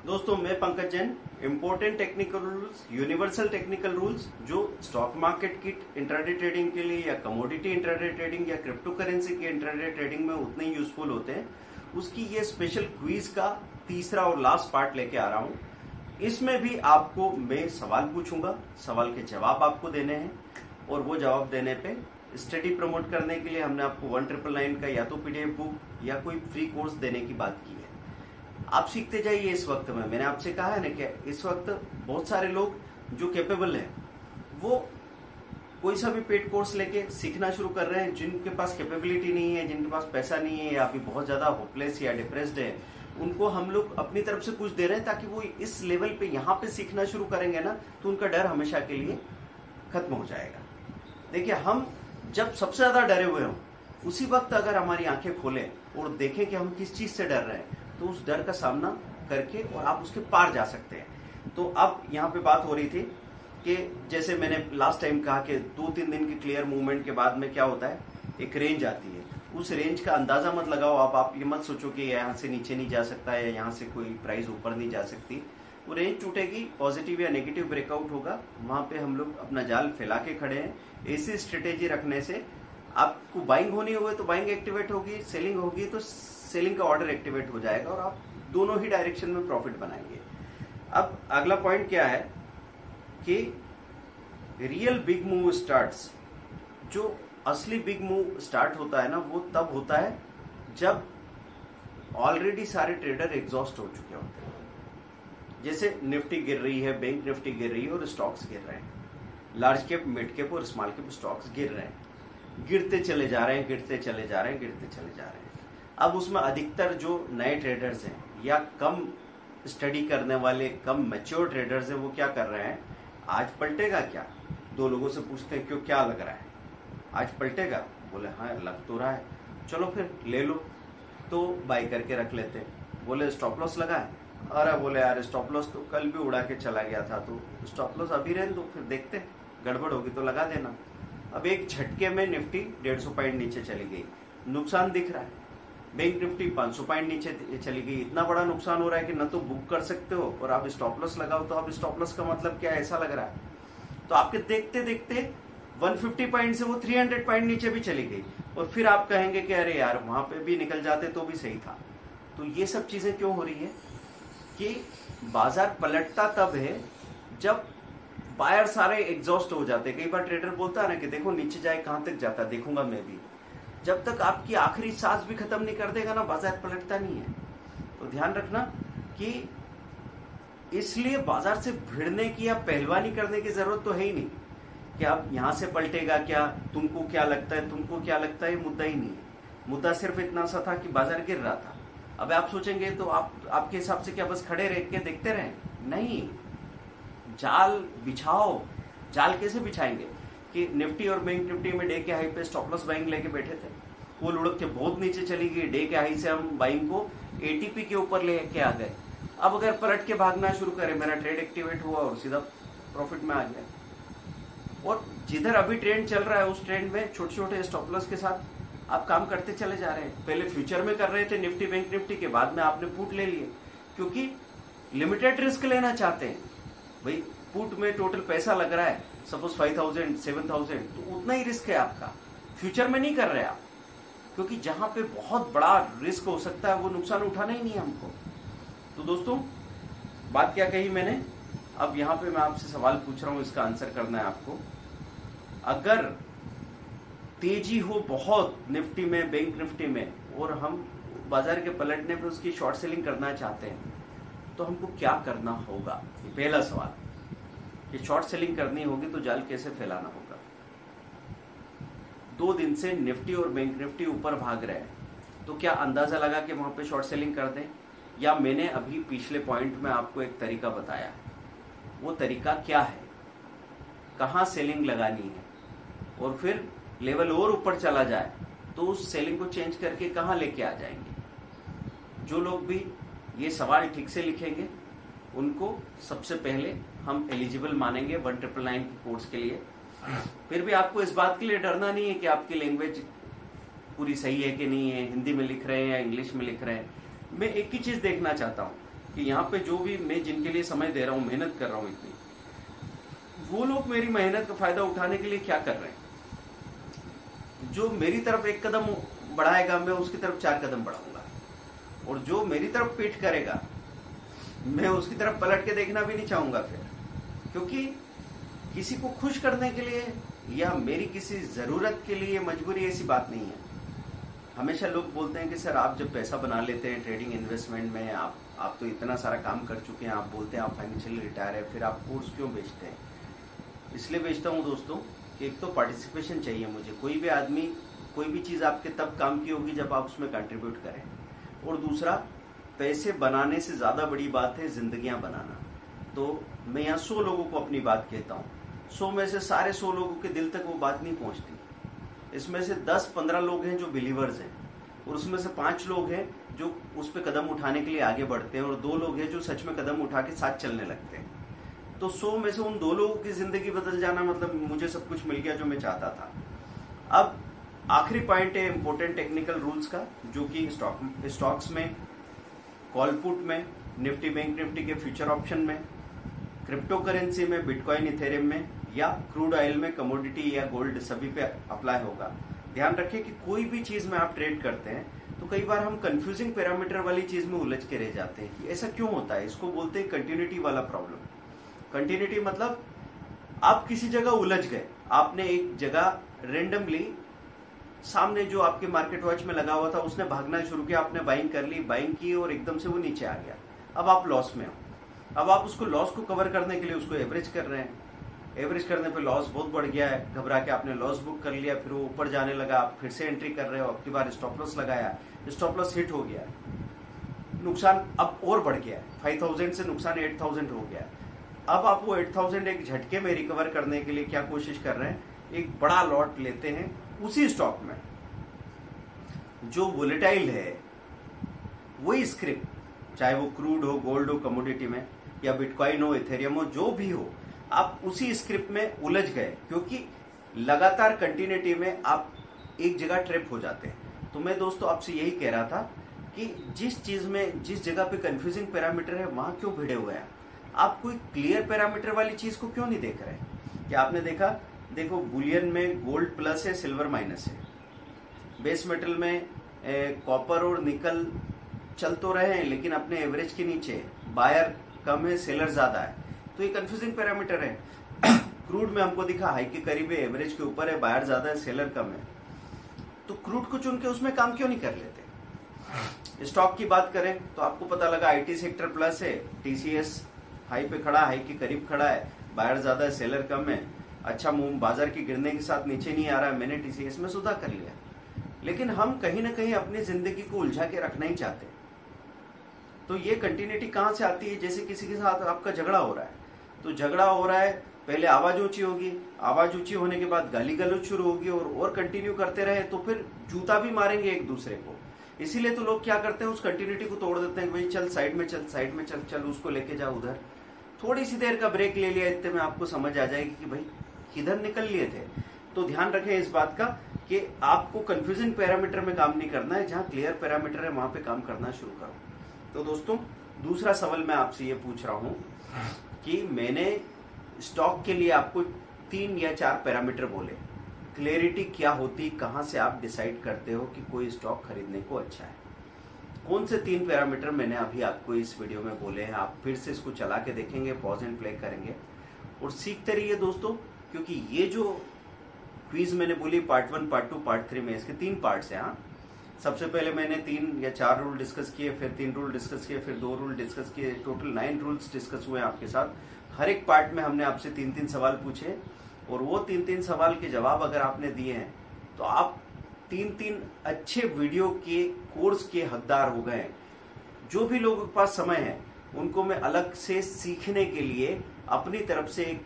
दोस्तों मैं Pankaj Jain. Important technical rules, universal technical rules जो स्टॉक मार्केट की इंट्राडे ट्रेडिंग के लिए या कमोडिटी इंट्राडे ट्रेडिंग या क्रिप्टो करेंसी की इंट्राडे ट्रेडिंग में उतने ही यूजफुल होते हैं, उसकी ये स्पेशल क्विज का तीसरा और लास्ट पार्ट लेके आ रहा हूं। इसमें भी आपको मैं सवाल पूछूंगा, सवाल के जवाब आपको देने हैं और वो जवाब देने पे स्टडी प्रमोट करने के लिए हमने आपको 1999 का या तो पीडीएफ बुक या कोई फ्री कोर्स देने की बात की है। आप सीखते जाइए। इस वक्त में मैंने आपसे कहा है ना कि इस वक्त बहुत सारे लोग जो कैपेबल हैं वो कोई सा भी पेड कोर्स लेके सीखना शुरू कर रहे हैं। जिनके पास कैपेबिलिटी नहीं है, जिनके पास पैसा नहीं है या अभी बहुत ज्यादा होपलेस या डिप्रेस्ड है, उनको हम लोग अपनी तरफ से कुछ दे रहे हैं ताकि वो इस लेवल पे यहाँ पे सीखना शुरू करेंगे ना तो उनका डर हमेशा के लिए खत्म हो जाएगा। देखिए, हम जब सबसे ज्यादा डरे हुए हों उसी वक्त अगर हमारी आंखें खोलें और देखें कि हम किस चीज से डर रहे हैं तो उस डर का सामना करके और आप उसके पार जा सकते हैं। तो अब यहाँ पे बात हो रही थी कि जैसे मैंने लास्ट टाइम कहा कि 2-3 दिन की क्लियर मूवमेंट के बाद में क्या होता है, एक रेंज आती है। उस रेंज का अंदाजा मत लगाओ। आप ये मत सोचो कि यहाँ से नीचे नहीं जा सकता है या यहाँ से कोई प्राइस ऊपर नहीं जा सकती। वो रेंज टूटेगी, पॉजिटिव या नेगेटिव ब्रेकआउट होगा, वहां पे हम लोग अपना जाल फैला के खड़े हैं। ऐसी स्ट्रेटेजी रखने से आपको बाइंग होनी होगी तो बाइंग एक्टिवेट होगी, सेलिंग होगी तो सेलिंग का ऑर्डर एक्टिवेट हो जाएगा और आप दोनों ही डायरेक्शन में प्रॉफिट बनाएंगे। अब अगला पॉइंट क्या है कि रियल बिग मूव स्टार्ट्स, जो असली बिग मूव स्टार्ट होता है ना वो तब होता है जब ऑलरेडी सारे ट्रेडर एग्जॉस्ट हो चुके होते हैं। जैसे निफ्टी गिर रही है, बैंक निफ्टी गिर रही है और स्टॉक्स गिर रहे हैं, लार्ज कैप, मिड कैप और स्मॉल कैप स्टॉक्स गिर रहे हैं, गिरते चले जा रहे हैं, गिरते चले जा रहे हैं, गिरते चले जा रहे हैं। अब उसमें अधिकतर जो नए ट्रेडर्स हैं या कम स्टडी करने वाले, कम मैच्योर ट्रेडर्स हैं, वो क्या कर रहे हैं, आज पलटेगा क्या, 2 लोगों से पूछते हैं क्यों, क्या लग रहा है, आज पलटेगा, बोले हाँ लग तो रहा है, चलो फिर ले लो, तो बाई करके रख लेते हैं। बोले स्टॉप लॉस लगाए, अरे बोले यार स्टॉप लॉस तो कल भी उड़ा के चला गया था, तो स्टॉप लॉस अभी रहने दो, फिर देखते गड़बड़ होगी तो लगा देना। अब एक झटके में निफ्टी 150 पॉइंट नीचे चली गई, नुकसान दिख रहा है। बैंक निफ्टी 500 पॉइंट नीचे चली गई, इतना बड़ा नुकसान हो रहा है कि न तो बुक कर सकते हो और आप स्टॉप लॉस लगाओ। तो अब स्टॉप लॉस का मतलब क्या है, ऐसा लग रहा है। तो आपके देखते देखते 150 पॉइंट से वो 300 पॉइंट नीचे भी चली गई और फिर आप कहेंगे कि अरे यार वहां पे भी निकल जाते तो भी सही था। तो ये सब चीजें क्यों हो रही है कि बाजार पलटता तब है जब बायर सारे एग्जॉस्ट हो जाते। कई बार ट्रेडर बोलता है ना कि देखो नीचे जाए कहां तक जाता, देखूंगा मैं भी। जब तक आपकी आखिरी सांस भी खत्म नहीं कर देगा ना, बाजार पलटता नहीं है। तो ध्यान रखना कि इसलिए बाजार से भिड़ने की या पहलवानी करने की जरूरत तो है ही नहीं कि आप यहां से पलटेगा क्या, तुमको क्या लगता है, तुमको क्या लगता है, मुद्दा ही नहीं है। मुद्दा सिर्फ इतना सा था कि बाजार गिर रहा था। अब आप सोचेंगे तो आपके हिसाब से क्या बस खड़े रह के देखते रहें? नहीं, जाल बिछाओ। जाल कैसे बिछाएंगे कि निफ्टी और बैंक निफ्टी में डे के हाई पे स्टॉप लॉस बाइंग लेके बैठे थे, वो लुढ़क के बहुत नीचे चली गई, डे के हाई से हम बाइंग को एटीपी के ऊपर लेके आ गए। अब अगर पलट के भागना शुरू करें, मेरा ट्रेड एक्टिवेट हुआ और सीधा प्रॉफिट में आ गया। और जिधर अभी ट्रेंड चल रहा है उस ट्रेंड में छोटे छोटे स्टॉप लॉस के साथ आप काम करते चले जा रहे हैं। पहले फ्यूचर में कर रहे थे निफ्टी बैंक निफ्टी के, बाद में आपने पुट ले लिए क्योंकि लिमिटेड रिस्क लेना चाहते हैं। भाई पुट में टोटल पैसा लग रहा है सपोज 5000 7000, तो उतना ही रिस्क है आपका। फ्यूचर में नहीं कर रहे आप, क्योंकि जहां पे बहुत बड़ा रिस्क हो सकता है वो नुकसान उठाना ही नहीं है हमको। तो दोस्तों बात क्या कही मैंने, अब यहां पे मैं आपसे सवाल पूछ रहा हूं, इसका आंसर करना है आपको। अगर तेजी हो बहुत निफ्टी में, बैंक निफ्टी में, और हम बाजार के पलटने पे उसकी शॉर्ट सेलिंग करना चाहते हैं तो हमको क्या करना होगा? ये पहला सवाल कि शॉर्ट सेलिंग करनी होगी तो जाल कैसे फैलाना होगा। 2 दिन से निफ्टी और बैंक निफ्टी ऊपर भाग रहे हैं, तो क्या अंदाजा लगा कि वहां पे शॉर्ट सेलिंग कर दें? या मैंने अभी पिछले पॉइंट में आपको एक तरीका बताया, वो तरीका क्या है, कहां सेलिंग लगानी है, और फिर लेवल और ऊपर चला जाए तो उस सेलिंग को चेंज करके कहां लेके आ जाएंगे। जो लोग भी ये सवाल ठीक से लिखेंगे उनको सबसे पहले हम एलिजिबल मानेंगे 1999 के कोर्स के लिए। फिर भी आपको इस बात के लिए डरना नहीं है कि आपकी लैंग्वेज पूरी सही है कि नहीं है, हिंदी में लिख रहे हैं या इंग्लिश में लिख रहे हैं। मैं एक ही चीज देखना चाहता हूं कि यहाँ पे जो भी मैं जिनके लिए समय दे रहा हूँ, मेहनत कर रहा हूँ इतनी, वो लोग मेरी मेहनत का फायदा उठाने के लिए क्या कर रहे हैं। जो मेरी तरफ एक कदम बढ़ाएगा, मैं उसकी तरफ 4 कदम बढ़ाऊंगा, और जो मेरी तरफ पीठ करेगा, मैं उसकी तरफ पलट के देखना भी नहीं चाहूंगा फिर। क्योंकि किसी को खुश करने के लिए या मेरी किसी जरूरत के लिए मजबूरी ऐसी बात नहीं है। हमेशा लोग बोलते हैं कि सर आप जब पैसा बना लेते हैं ट्रेडिंग इन्वेस्टमेंट में, आप तो इतना सारा काम कर चुके हैं, आप बोलते हैं आप फाइनेंशियली रिटायर है, फिर आप कोर्स क्यों बेचते हैं। इसलिए बेचता हूँ दोस्तों कि एक तो पार्टिसिपेशन चाहिए मुझे। कोई भी आदमी कोई भी चीज आपके तब काम की होगी जब आप उसमें कंट्रीब्यूट करें, और दूसरा पैसे बनाने से ज्यादा बड़ी बात है जिंदगियां बनाना। तो मैं यहाँ 100 लोगों को अपनी बात कहता हूँ, 100 में से सारे 100 लोगों के दिल तक वो बात नहीं पहुंचती। इसमें से 10-15 लोग हैं जो बिलीवर्स हैं, और उसमें से 5 लोग हैं जो उस पर कदम उठाने के लिए आगे बढ़ते हैं, और 2 लोग हैं जो सच में कदम उठा के साथ चलने लगते हैं। तो 100 में से उन 2 लोगों की जिंदगी बदल जाना मतलब मुझे सब कुछ मिल गया जो मैं चाहता था। अब आखिरी पॉइंट है इंपॉर्टेंट टेक्निकल रूल्स का, जो कि स्टॉक्स में, कॉल पुट में, निफ्टी बैंक निफ्टी के फ्यूचर ऑप्शन में, क्रिप्टो करेंसी में, बिटकॉइन इथेरियम में, या क्रूड ऑयल में, कमोडिटी या गोल्ड, सभी पे अप्लाई होगा। ध्यान रखिए कि कोई भी चीज में आप ट्रेड करते हैं तो कई बार हम कंफ्यूजिंग पैरामीटर वाली चीज में उलझ के रह जाते हैं कि ऐसा क्यों होता है। इसको बोलते हैं कंटिन्यूटी वाला प्रॉब्लम। कंटिन्यूटी मतलब आप किसी जगह उलझ गए, आपने एक जगह रेंडमली सामने जो आपके मार्केट वॉच में लगा हुआ था उसने भागना शुरू किया, आपने बाइंग कर ली, बाइंग की और एकदम से वो नीचे आ गया, अब आप लॉस में हो। अब आप उसको लॉस को कवर करने के लिए उसको एवरेज कर रहे हैं, एवरेज करने पे लॉस बहुत बढ़ गया है, घबरा के आपने लॉस बुक कर लिया, फिर वो ऊपर जाने लगा, आप फिर से एंट्री कर रहे हो, अब की बार स्टॉप लॉस लगाया, स्टॉप लॉस हिट हो गया, नुकसान अब और बढ़ गया है, 5000 से नुकसान 8000 हो गया है। अब आप वो 8000 एक झटके में रिकवर करने के लिए क्या कोशिश कर रहे हैं, एक बड़ा लॉट लेते हैं उसी स्टॉक में जो वोलेटाइल है, वही स्क्रिप्ट, चाहे वो क्रूड हो, गोल्ड हो, कमोडिटी में, या बिटकॉइन हो, इथेरियम हो, जो भी हो, आप उसी स्क्रिप्ट में उलझ गए, क्योंकि लगातार कंटिन्यूटी में आप एक जगह ट्रैप हो जाते हैं। तो मैं दोस्तों आपसे यही कह रहा था कि जिस चीज में, जिस जगह पे कंफ्यूजिंग पैरामीटर है वहां क्यों भिड़े हुए हैं। आप कोई क्लियर पैरामीटर वाली चीज को क्यों नहीं देख रहे? क्या आपने देखा, देखो बुलियन में गोल्ड प्लस है, सिल्वर माइनस है, बेस मेटल में कॉपर और निकल चल तो रहे हैं लेकिन अपने एवरेज के नीचे, बायर कम है, सेलर ज्यादा है, तो ये कंफ्यूजिंग पैरामीटर है। क्रूड में हमको दिखा हाई के करीब है, एवरेज के ऊपर है, बायर ज्यादा है, सेलर कम है, तो क्रूड को चुन के उसमें काम क्यों नहीं कर लेते। स्टॉक की बात करें तो आपको पता लगा आईटी सेक्टर प्लस है, टीसीएस हाई पे खड़ा, हाई के करीब खड़ा है, बायर ज्यादा है, सेलर कम है, अच्छा मूव बाजार के गिरने के साथ नीचे नहीं आ रहा है, मैंने टीसीएस में सुधार कर लिया। लेकिन हम कहीं ना कहीं अपनी जिंदगी को उलझा के रखना ही चाहते हैं। तो ये कंटिन्यूटी कहां से आती है? जैसे किसी के साथ आपका झगड़ा हो रहा है, तो झगड़ा हो रहा है, पहले आवाज ऊंची होगी, आवाज ऊंची होने के बाद गाली गलौज शुरू होगी, और कंटिन्यू करते रहे तो फिर जूता भी मारेंगे एक दूसरे को। इसीलिए तो लोग क्या करते हैं, उस कंटिन्यूटी को तोड़ देते हैं, भाई चल साइड में चल, साइड में चल, चल उसको लेके जा उधर, थोड़ी सी देर का ब्रेक ले लिया, इतने में आपको समझ आ जाएगी कि भाई किधर निकल लिए थे। तो ध्यान रखें इस बात का कि आपको कंफ्यूजिंग पैरामीटर में काम नहीं करना है, जहां क्लियर पैरामीटर है वहां पे काम करना शुरू करो। तो दोस्तों दूसरा सवाल मैं आपसे ये पूछ रहा हूं कि मैंने स्टॉक के लिए आपको 3 या 4 पैरामीटर बोले, क्लैरिटी क्या होती, कहां से आप डिसाइड करते हो कि कोई स्टॉक खरीदने को अच्छा है, कौन से 3 पैरामीटर मैंने अभी आपको इस वीडियो में बोले हैं। आप फिर से इसको चला के देखेंगे, पॉज एंड प्ले करेंगे और सीखते रहिए दोस्तों, क्योंकि ये जो क्विज मैंने बोली पार्ट 1, पार्ट 2, पार्ट 3 में, इसके 3 पार्ट्स हैं। हाँ, सबसे पहले मैंने 3 या 4 रूल डिस्कस किए, फिर 3 रूल डिस्कस किए, फिर 2 रूल डिस्कस किए, टोटल 9 रूल्स डिस्कस हुए आपके साथ। हर एक पार्ट में हमने आपसे 3-3 सवाल पूछे, और वो 3-3 सवाल के जवाब अगर आपने दिए हैं तो आप 3-3 अच्छे वीडियो के कोर्स के हकदार हो गए। जो भी लोगों के पास समय है उनको मैं अलग से सीखने के लिए अपनी तरफ से एक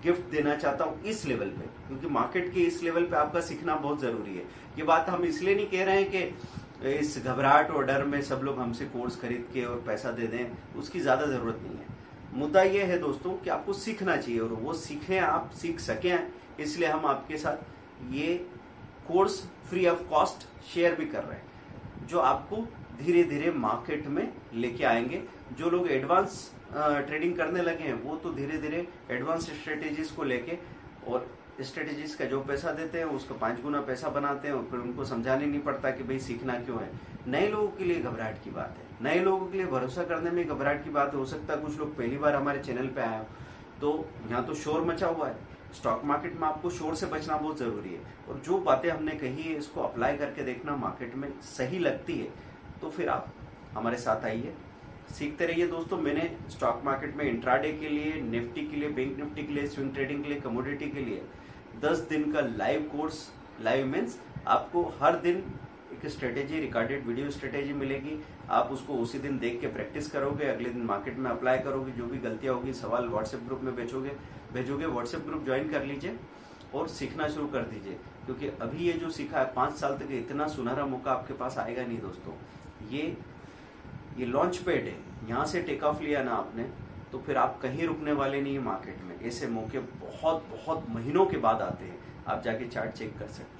गिफ्ट देना चाहता हूं इस लेवल पे, क्योंकि मार्केट के इस लेवल पे आपका सीखना बहुत जरूरी है। ये बात हम इसलिए नहीं कह रहे हैं कि इस घबराहट और डर में सब लोग हमसे कोर्स खरीद के और पैसा दे दें, उसकी ज्यादा जरूरत नहीं है। मुद्दा ये है दोस्तों कि आपको सीखना चाहिए, और वो सीखें, आप सीख सकें, इसलिए हम आपके साथ ये course free of cost share भी कर रहे हैं, जो आपको धीरे धीरे मार्केट में लेके आएंगे। जो लोग एडवांस ट्रेडिंग करने लगे हैं वो तो धीरे धीरे एडवांस स्ट्रेटेजीज को लेके और स्ट्रेटेजीज का जो पैसा देते हैं उसका 5 गुना पैसा बनाते हैं और फिर उनको समझाने नहीं पड़ता कि भाई सीखना क्यों है। नए लोगों के लिए घबराहट की बात है, नए लोगों के लिए भरोसा करने में घबराहट की बात हो सकता है। कुछ लोग पहली बार हमारे चैनल पे आए हो तो यहाँ तो शोर मचा हुआ है। स्टॉक मार्केट में आपको शोर से बचना बहुत जरूरी है और जो बातें हमने कही है इसको अप्लाई करके देखना, मार्केट में सही लगती है तो फिर आप हमारे साथ आइए, सीखते रहिए। दोस्तों मैंने स्टॉक मार्केट में इंट्राडे के लिए, निफ्टी के लिए, बैंक निफ्टी के लिए, स्विंग ट्रेडिंग के लिए, कमोडिटी के लिए 10 दिन का लाइव कोर्स, लाइव मीन्स आपको हर दिन एक स्ट्रेटेजी, रिकॉर्डेड वीडियो स्ट्रेटेजी मिलेगी। आप उसको उसी दिन देख के प्रैक्टिस करोगे, अगले दिन मार्केट में अप्लाई करोगे। जो भी गलतियां होगी सवाल व्हाट्सएप ग्रुप में भेजोगे। व्हाट्सएप ग्रुप ज्वाइन कर लीजिए और सीखना शुरू कर दीजिए, क्योंकि अभी ये जो सीखा है 5 साल तक इतना सुनहरा मौका आपके पास आएगा नहीं दोस्तों। ये लॉन्च पैड है, यहाँ से टेक ऑफ लिया ना आपने तो फिर आप कहीं रुकने वाले नहीं है मार्केट में। ऐसे मौके बहुत बहुत महीनों के बाद आते हैं, आप जाके चार्ट चेक कर सकते हैं।